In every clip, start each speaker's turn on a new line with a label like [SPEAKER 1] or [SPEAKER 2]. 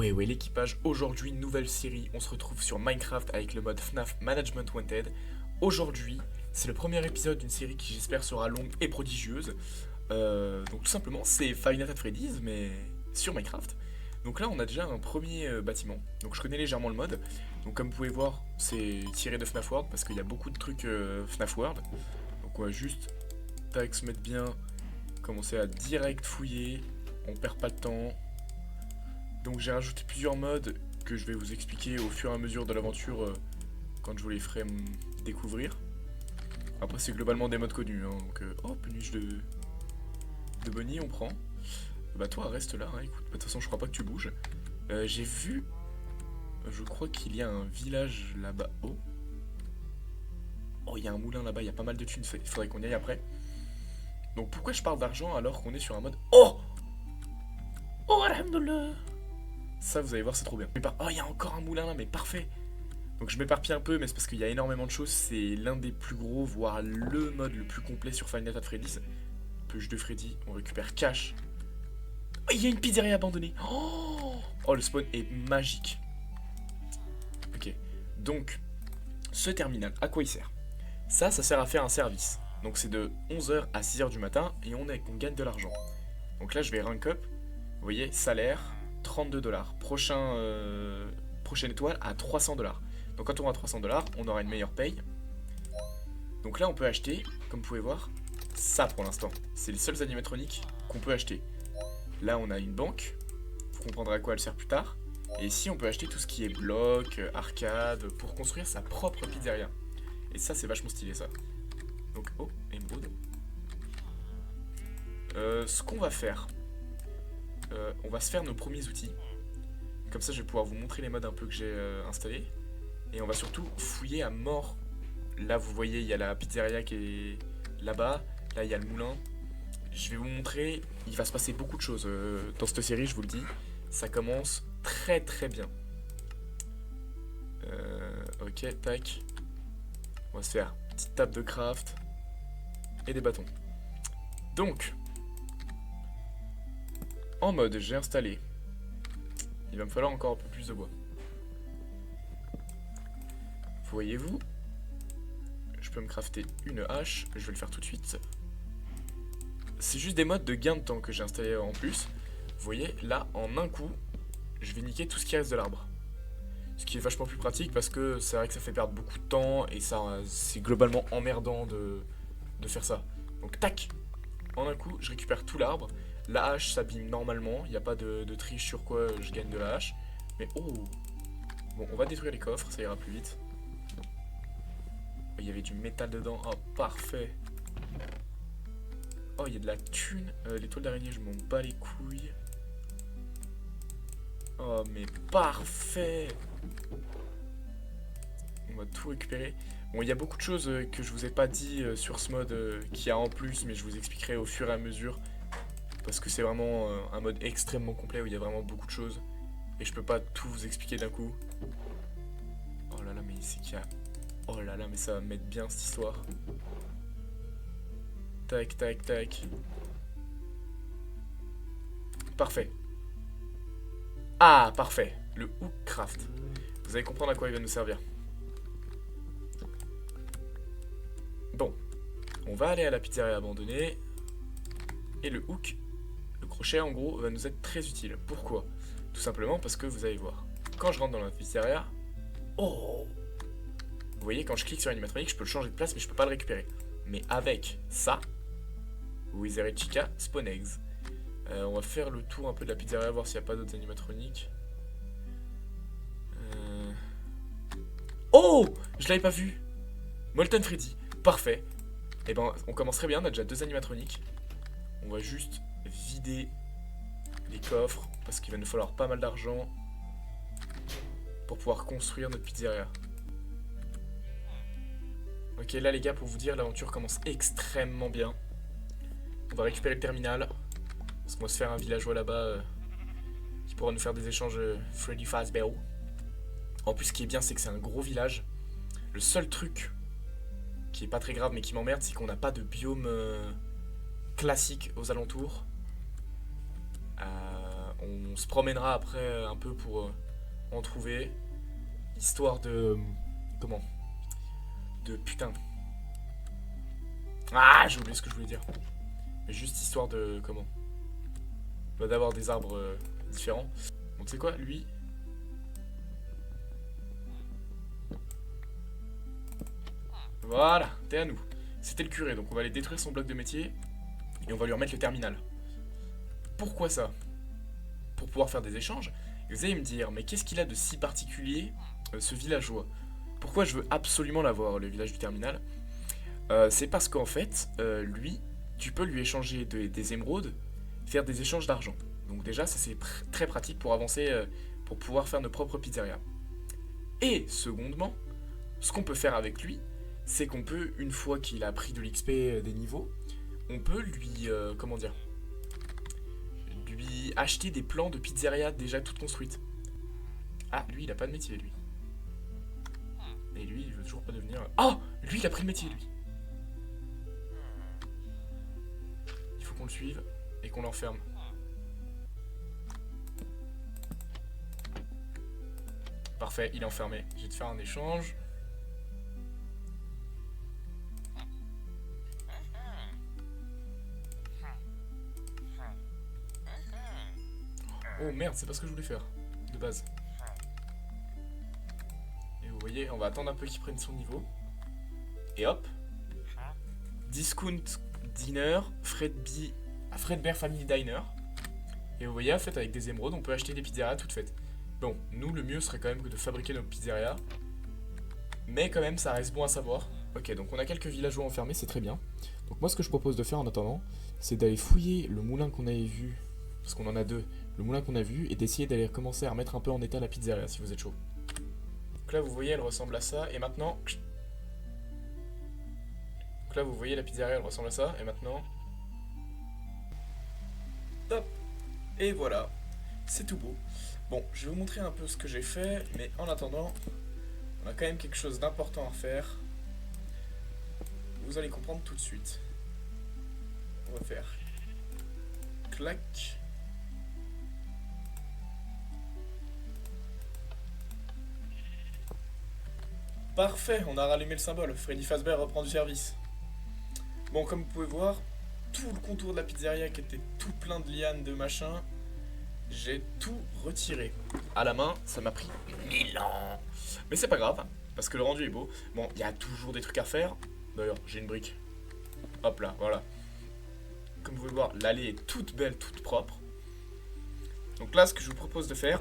[SPEAKER 1] Ouais, l'équipage, aujourd'hui, nouvelle série, on se retrouve sur Minecraft avec le mode FNAF Management Wanted. Aujourd'hui, c'est le premier épisode d'une série qui j'espère sera longue et prodigieuse. Donc tout simplement, c'est Five Nights at Freddy's, mais sur Minecraft. Donc là, on a déjà un premier bâtiment. Donc je connais légèrement le mode. Donc comme vous pouvez voir, c'est tiré de FNAF World, parce qu'il y a beaucoup de trucs FNAF World. Donc on va juste, tac, se mettre bien, commencer à direct fouiller, on perd pas de temps. Donc j'ai rajouté plusieurs modes que je vais vous expliquer au fur et à mesure de l'aventure quand je vous les ferai découvrir. Après c'est globalement des modes connus, hein, donc oh, péniche de Bonnie on prend. Bah toi reste là, hein, écoute, de toute façon je crois pas que tu bouges. J'ai vu, je crois qu'il y a un village là-bas. Oh, oh il y a un moulin là-bas, il y a pas mal de thunes, il faudrait qu'on y aille après. Donc pourquoi je parle d'argent alors qu'on est sur un mode... Oh, oh alhamdoulilah. Ça, vous allez voir, c'est trop bien. Oh, il y a encore un moulin là, mais parfait. Donc je m'éparpille un peu, mais c'est parce qu'il y a énormément de choses. C'est l'un des plus gros, voire le mode le plus complet sur Five Nights at Freddy's. Push de Freddy, on récupère cash. Oh, il y a une pizzeria abandonnée. Oh, le spawn est magique. Ok, donc, ce terminal, à quoi il sert? Ça sert à faire un service. Donc c'est de 11h à 6h du matin et on gagne de l'argent. Donc là, je vais rank up. Vous voyez, salaire, 32$. Prochaine étoile à 300$. Donc quand on aura 300$, on aura une meilleure paye. Donc là, on peut acheter, comme vous pouvez voir, ça pour l'instant. C'est les seuls animatroniques qu'on peut acheter. Là, on a une banque. Vous comprendrez à quoi elle sert plus tard. Et ici, on peut acheter tout ce qui est bloc, arcade, pour construire sa propre pizzeria. Et ça, c'est vachement stylé, ça. Donc, oh, émeraude. Ce qu'on va faire, on va se faire nos premiers outils. Comme ça, je vais pouvoir vous montrer les modes un peu que j'ai installés. Et on va surtout fouiller à mort. Là, vous voyez, il y a la pizzeria qui est là-bas. Là, il y a le moulin. Je vais vous montrer, il va se passer beaucoup de choses dans cette série, je vous le dis. Ça commence très très bien. Ok, tac. On va se faire une petite table de craft. Et des bâtons. Donc, en mode, j'ai installé. Il va me falloir encore un peu plus de bois. Voyez-vous, je peux me crafter une hache, je vais le faire tout de suite. C'est juste des modes de gain de temps que j'ai installé en plus. Vous voyez, là, en un coup, je vais niquer tout ce qui reste de l'arbre. Ce qui est vachement plus pratique parce que c'est vrai que ça fait perdre beaucoup de temps et ça, c'est globalement emmerdant de faire ça. Donc tac, en un coup, je récupère tout l'arbre. La hache s'abîme normalement, il n'y a pas de triche sur quoi je gagne de la hache. Mais oh, bon, on va détruire les coffres, ça ira plus vite. Il y avait du métal dedans, oh parfait. Oh, il y a de la thune. L'étoile d'araignée, je m'en bats les couilles. Oh, mais parfait. On va tout récupérer. Bon, il y a beaucoup de choses que je vous ai pas dit sur ce mode qu'il y a en plus, mais je vous expliquerai au fur et à mesure. Parce que c'est vraiment un mode extrêmement complet où il y a vraiment beaucoup de choses. Et je peux pas tout vous expliquer d'un coup. Oh là là, mais c'est qu'il y a... Oh là là, mais ça va me mettre bien cette histoire. Tac, tac, tac. Parfait. Ah, parfait. Le hook craft. Vous allez comprendre à quoi il va nous servir. Bon. On va aller à la pizzeria abandonnée. Et le hook, le crochet en gros, va nous être très utile. Pourquoi? Tout simplement parce que vous allez voir. Quand je rentre dans la pizzeria... Oh! Vous voyez, quand je clique sur animatronique, je peux le changer de place, mais je peux pas le récupérer. Mais avec ça... Wizard Chica, Spawn Eggs. On va faire le tour un peu de la pizzeria, voir s'il n'y a pas d'autres animatroniques. Oh, je l'avais pas vu. Molten Freddy, parfait. Et ben, on commence très bien, on a déjà 2 animatroniques. On va juste vider les coffres, parce qu'il va nous falloir pas mal d'argent pour pouvoir construire notre pizzeria. Ok, là les gars, pour vous dire, l'aventure commence extrêmement bien. On va récupérer le terminal. Parce qu'on va se faire un villageois là-bas qui pourra nous faire des échanges Freddy Fazbear. En plus, ce qui est bien, c'est que c'est un gros village. Le seul truc qui est pas très grave mais qui m'emmerde, c'est qu'on n'a pas de biome classique aux alentours. on se promènera après un peu pour en trouver. Histoire de... Comment? De putain. Ah, j'ai oublié ce que je voulais dire. Mais juste histoire de... Comment? Bah, d'avoir des arbres différents. Bon, tu sais quoi, lui... Voilà, t'es à nous. C'était le curé, donc on va aller détruire son bloc de métier et on va lui remettre le terminal. Pourquoi ça? Pour pouvoir faire des échanges. Et vous allez me dire, mais qu'est-ce qu'il a de si particulier, ce villageois? Pourquoi je veux absolument l'avoir, le village du terminal? C'est parce qu'en fait, lui, tu peux lui échanger des émeraudes, faire des échanges d'argent. Donc déjà, ça c'est très pratique pour avancer, pour pouvoir faire nos propres pizzerias. Et secondement, ce qu'on peut faire avec lui, c'est qu'on peut, une fois qu'il a pris de l'XP des niveaux, on peut lui, comment dire, lui acheter des plans de pizzeria déjà toutes construites. Ah, lui, il a pas de métier, lui. Et lui, il veut toujours pas devenir... Oh, lui, il a pris le métier, lui. Il faut qu'on le suive et qu'on l'enferme. Parfait, il est enfermé. Je vais te faire un échange. Oh merde, c'est pas ce que je voulais faire, de base. Et vous voyez, on va attendre un peu qu'il prenne son niveau. Et hop. Discount Dinner, Fredbear Family Diner. Et vous voyez, en fait, avec des émeraudes, on peut acheter des pizzerias toutes faites. Bon, nous, le mieux serait quand même que de fabriquer nos pizzerias. Mais quand même, ça reste bon à savoir. Ok, donc on a quelques villageois enfermés, c'est très bien. Donc moi, ce que je propose de faire en attendant, c'est d'aller fouiller le moulin qu'on avait vu, parce qu'on en a deux, le moulin qu'on a vu, et d'essayer d'aller commencer à remettre un peu en état la pizzeria, si vous êtes chaud. Donc là, vous voyez, elle ressemble à ça, et maintenant... Donc là, vous voyez, la pizzeria, elle ressemble à ça, et maintenant... Top. Et voilà, c'est tout beau. Bon, je vais vous montrer un peu ce que j'ai fait, mais en attendant, on a quand même quelque chose d'important à faire. Vous allez comprendre tout de suite. On va faire clac. Parfait, on a rallumé le symbole. Freddy Fazbear reprend du service. Bon, comme vous pouvez voir, tout le contour de la pizzeria qui était tout plein de lianes, de machin, j'ai tout retiré. À la main, ça m'a pris 1000 ans. Mais c'est pas grave, parce que le rendu est beau. Bon, il y a toujours des trucs à faire. D'ailleurs, j'ai une brique. Hop là, voilà. Comme vous pouvez voir, l'allée est toute belle, toute propre. Donc là, ce que je vous propose de faire,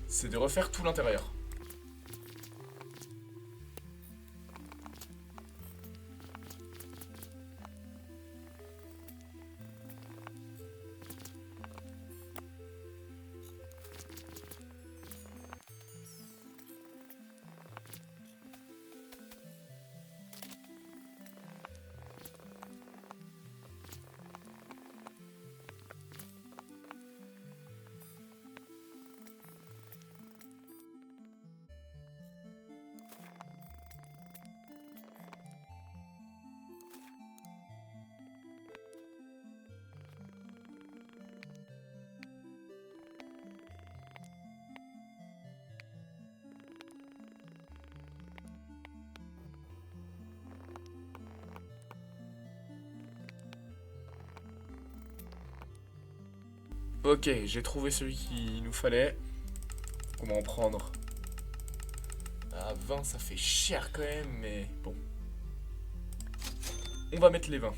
[SPEAKER 1] c'est de refaire tout l'intérieur. Ok, j'ai trouvé celui qu'il nous fallait. On va en prendre. À 20, ça fait cher quand même, mais bon. On va mettre les 20.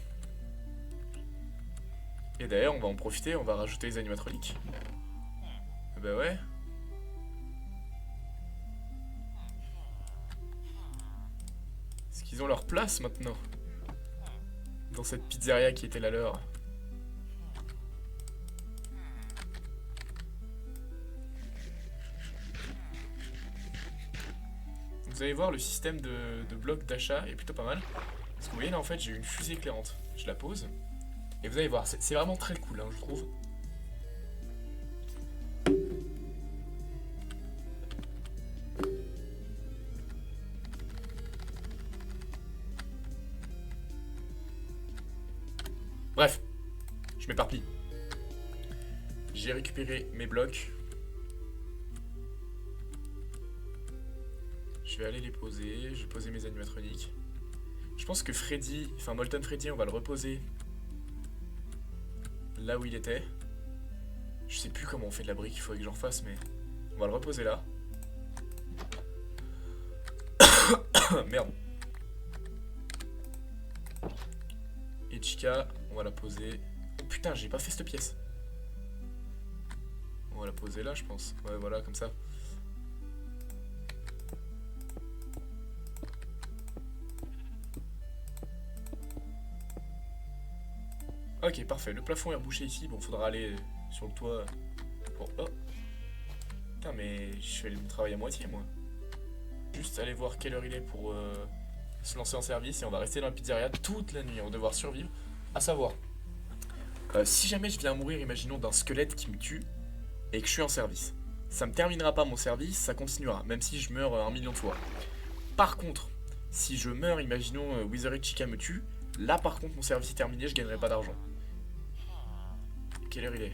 [SPEAKER 1] Et d'ailleurs, on va en profiter, on va rajouter les animatroniques. Bah ouais. Est-ce qu'ils ont leur place maintenant? Dans cette pizzeria qui était la leur. Vous allez voir, le système de blocs d'achat est plutôt pas mal. Parce que vous voyez là en fait j'ai une fusée éclairante. Je la pose. Et vous allez voir, c'est vraiment très cool hein, je trouve. Bref, je m'éparpille. j'ai récupéré mes blocs. Je vais aller les poser. Je vais poser mes animatroniques. Je pense que Freddy, enfin Molten Freddy, on va le reposer là où il était. Je sais plus comment on fait de la brique, il faudrait que j'en refasse, mais on va le reposer là. Merde. Et Chica, on va la poser. Oh putain, j'ai pas fait cette pièce. On va la poser là, je pense. Ouais, voilà, comme ça. Ok, parfait. Le plafond est rebouché ici. Bon, faudra aller sur le toit. Bon, oh. Putain, mais je fais le travail à moitié, moi. Juste aller voir quelle heure il est pour se lancer en service. Et on va rester dans la pizzeria toute la nuit. On va devoir survivre. À savoir, si jamais je viens à mourir, imaginons d'un squelette qui me tue et que je suis en service. Ça me terminera pas mon service, ça continuera, même si je meurs 1 million de fois. Par contre, si je meurs, imaginons Wizard Chica me tue, là par contre mon service est terminé, je gagnerai pas d'argent. Quelle heure il est?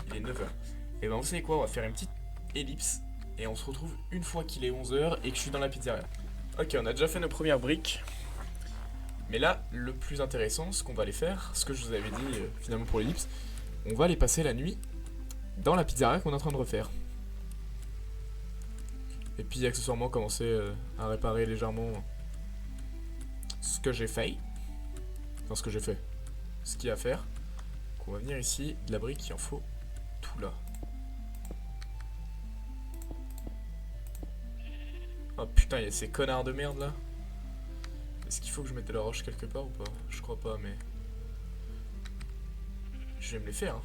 [SPEAKER 1] Il est 9h. Et ben vous savez quoi, on va faire une petite ellipse et on se retrouve une fois qu'il est 11h et que je suis dans la pizzeria. Ok, on a déjà fait nos premières briques. Mais là, le plus intéressant, ce qu'on va aller faire, ce que je vous avais dit finalement pour l'ellipse, on va aller passer la nuit dans la pizzeria qu'on est en train de refaire. Et puis accessoirement commencer à réparer légèrement ce que j'ai fait. Enfin ce que j'ai fait. Ce qu'il y a à faire. Donc on va venir ici, de la brique, il en faut tout là. Oh putain, il y a ces connards de merde là. Est-ce qu'il faut que je mette de la roche quelque part ou pas? Je crois pas, mais... je vais me les faire, hein.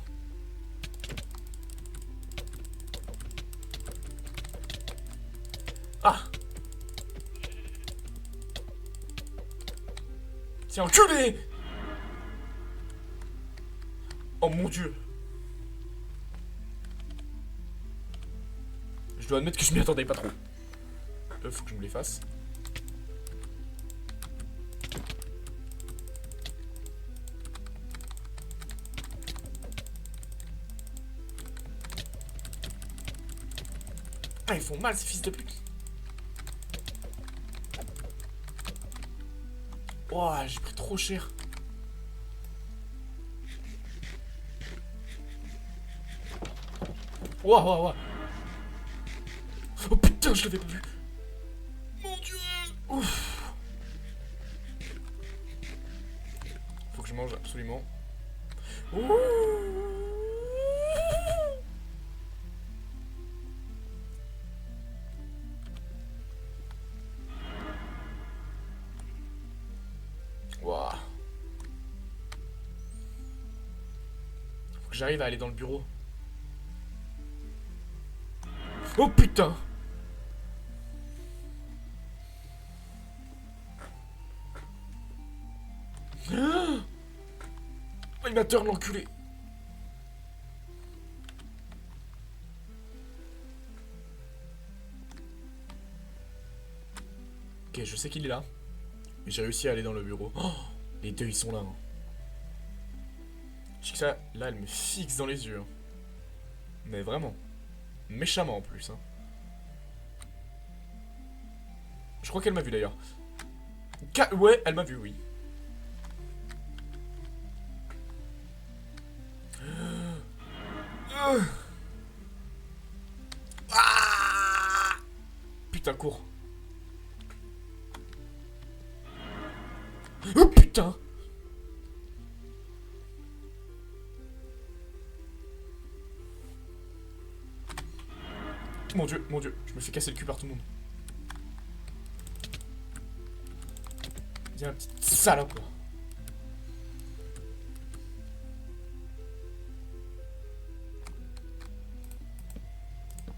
[SPEAKER 1] Ah! Tiens, enculé! Oh mon dieu! Je dois admettre que je m'y attendais pas trop. Faut que je me les fasse. Ah, ils font mal ces fils de pute. Oh, j'ai pris trop cher. Ouah, ouah, ouah. Oh putain, je l'avais pas vu. Mon dieu. Ouf. Faut que je mange absolument. Ouh. Ouah. Faut que j'arrive à aller dans le bureau. Oh putain. Animateur l'enculé. Ok, je sais qu'il est là. Mais j'ai réussi à aller dans le bureau. Oh, les deux ils sont là. Hein. Je sais que ça, là elle me fixe dans les yeux. Hein. Mais vraiment. Méchamment en plus. Hein. Je crois qu'elle m'a vu d'ailleurs. Ouais, elle m'a vu, oui. Ah putain, cours. Oh putain. Mon dieu, je me fais casser le cul par tout le monde. Viens, la petite salope là.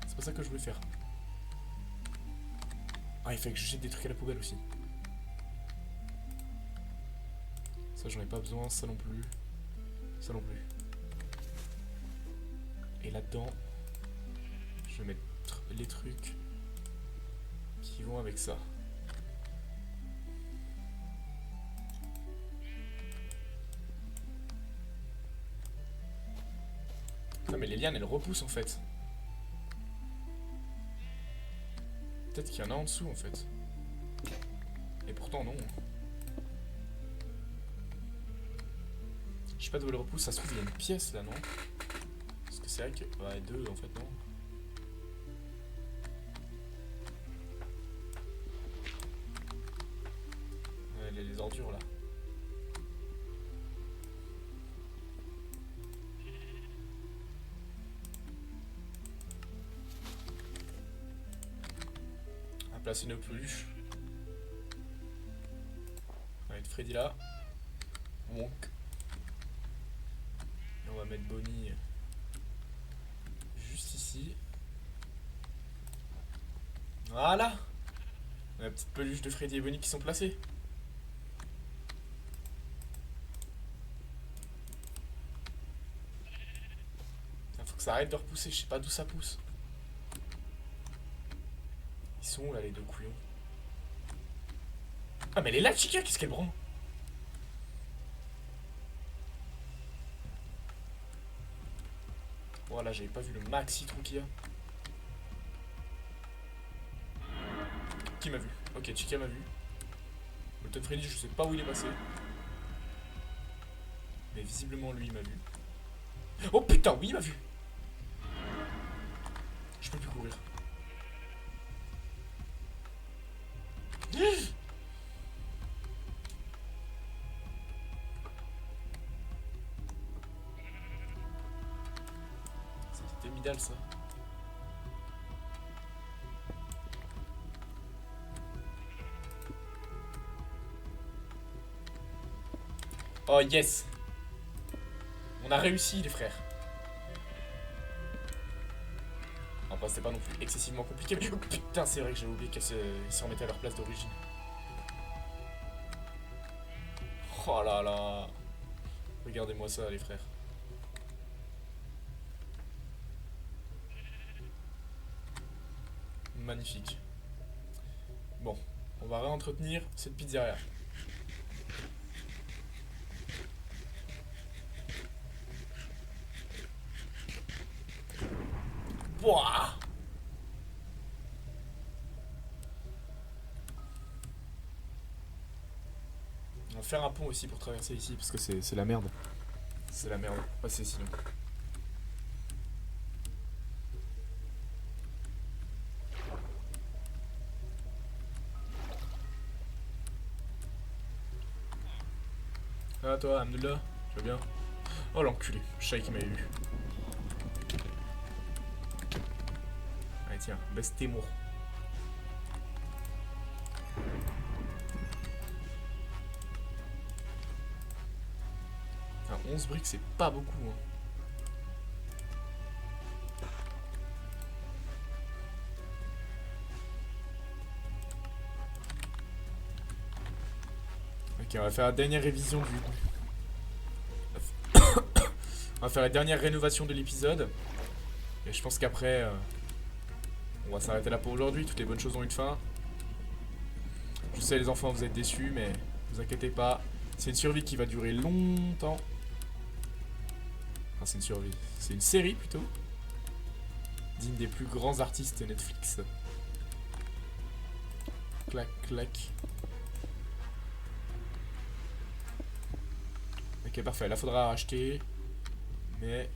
[SPEAKER 1] C'est pas ça que je voulais faire. Ah, il fallait que je jette des trucs à la poubelle aussi. Ça, j'en ai pas besoin, ça non plus. Ça non plus. Et là-dedans, je vais mettre les trucs qui vont avec ça. Putain, mais les lianes, elles repoussent en fait. Peut-être qu'il y en a en dessous en fait. Et pourtant non. Je sais pas d'où elle repousse, ça se trouve il y a une pièce là, non? Parce que c'est vrai que... Ouais, deux en fait, non. Ouais, les ordures là. On va placer nos peluches. On va mettre Freddy là. Wonk. Et on va mettre Bonnie juste ici. Voilà. La petite peluche de Freddy et Bonnie qui sont placées. Faut que ça arrête de repousser, je sais pas d'où ça pousse. Ils sont où là les deux couillons? Ah mais elle est là Chica, qu'est-ce qu'elle branle? Voilà, j'avais pas vu le maxi trou qu'il y a. Qui m'a vu? Ok, Chica m'a vu. Molten Freddy, je sais pas où il est passé. Mais visiblement lui il m'a vu. Oh putain, oui il m'a vu. Je peux plus courir. C'était Midal ça. Oh yes. On a réussi les frères. Après c'était pas non plus excessivement compliqué. Mais... Putain c'est vrai que j'avais oublié qu'ils se remettaient à leur place d'origine. Oh là là. Regardez-moi ça les frères. Magnifique. Bon, on va réentretenir cette pizzeria. Wouah! On va faire un pont aussi pour traverser ici parce que c'est la merde. C'est la merde, passer sinon. Ah toi, Amnullah, tu vas bien? Oh l'enculé, je savais qu'il m'avait eu. Allez tiens, baisse tes mots. Enfin, 11 briques c'est pas beaucoup hein. Ok, on va faire la dernière révision du... On va faire la dernière rénovation de l'épisode. Et je pense qu'après... on va s'arrêter là pour aujourd'hui. Toutes les bonnes choses ont une fin. Je sais les enfants vous êtes déçus mais ne vous inquiétez pas. C'est une survie qui va durer longtemps. Enfin c'est une survie. C'est une série plutôt. Digne des plus grands artistes Netflix. Clac clac. Ok parfait, là faudra racheter. Mais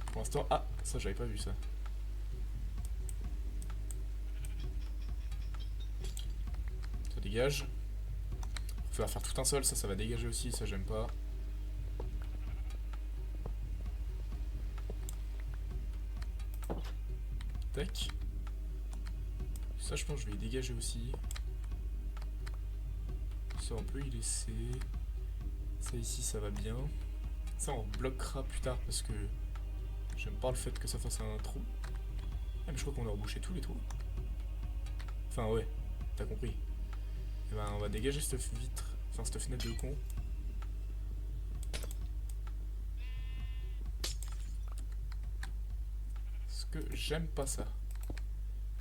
[SPEAKER 1] pour l'instant... Ah ça j'avais pas vu ça. Ça dégage. Il faudra faire tout un sol, ça va dégager aussi, ça j'aime pas. Tac. Ça je pense que je vais y dégager aussi. Ça on peut y laisser. Ça ici ça va bien. Ça on bloquera plus tard parce que j'aime pas le fait que ça fasse un trou. Ah mais je crois qu'on a rebouché tous les trous. Enfin ouais, t'as compris. Et ben on va dégager cette vitre, enfin cette fenêtre de con. Parce que j'aime pas ça.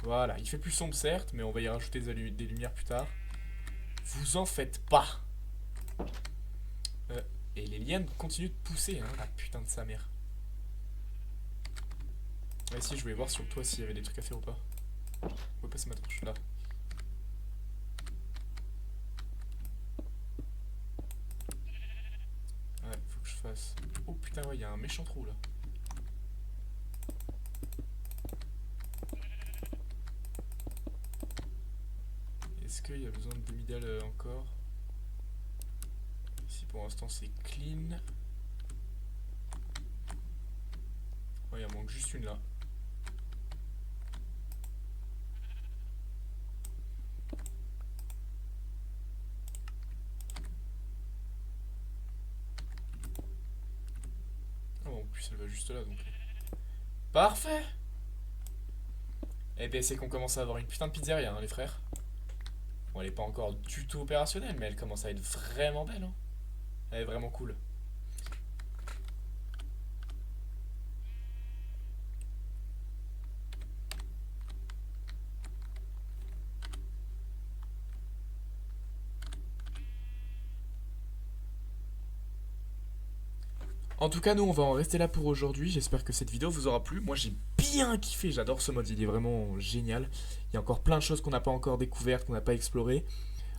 [SPEAKER 1] Voilà, il fait plus sombre certes, mais on va y rajouter des lumières plus tard. Vous en faites pas. Et les lianes continuent de pousser, hein, la putain de sa mère. Ouais, si, je voulais voir sur le toit s'il y avait des trucs à faire ou pas. Où est passée ma torche? Là. Ouais, faut que je fasse. Oh putain, ouais, il y a un méchant trou là. Est-ce qu'il y a besoin de demi-dalle encore? Ici pour l'instant c'est clean. Ouais, il en manque juste une là. Ah bon, en plus elle va juste là donc. Parfait! Eh ben c'est qu'on commence à avoir une putain de pizzeria, hein, les frères. Bon, elle est pas encore du tout opérationnelle, mais elle commence à être vraiment belle, hein. Elle est vraiment cool. En tout cas, nous, on va en rester là pour aujourd'hui. J'espère que cette vidéo vous aura plu. Moi, j'ai bien kiffé. J'adore ce mode. Il est vraiment génial. Il y a encore plein de choses qu'on n'a pas encore découvertes, qu'on n'a pas explorées.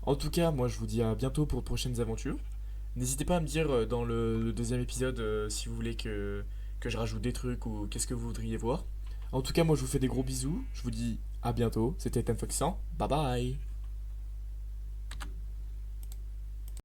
[SPEAKER 1] En tout cas, moi, je vous dis à bientôt pour de prochaines aventures. N'hésitez pas à me dire dans le deuxième épisode si vous voulez que je rajoute des trucs ou qu'est-ce que vous voudriez voir. En tout cas, moi, je vous fais des gros bisous. Je vous dis à bientôt. C'était Ten Foxan. Bye bye.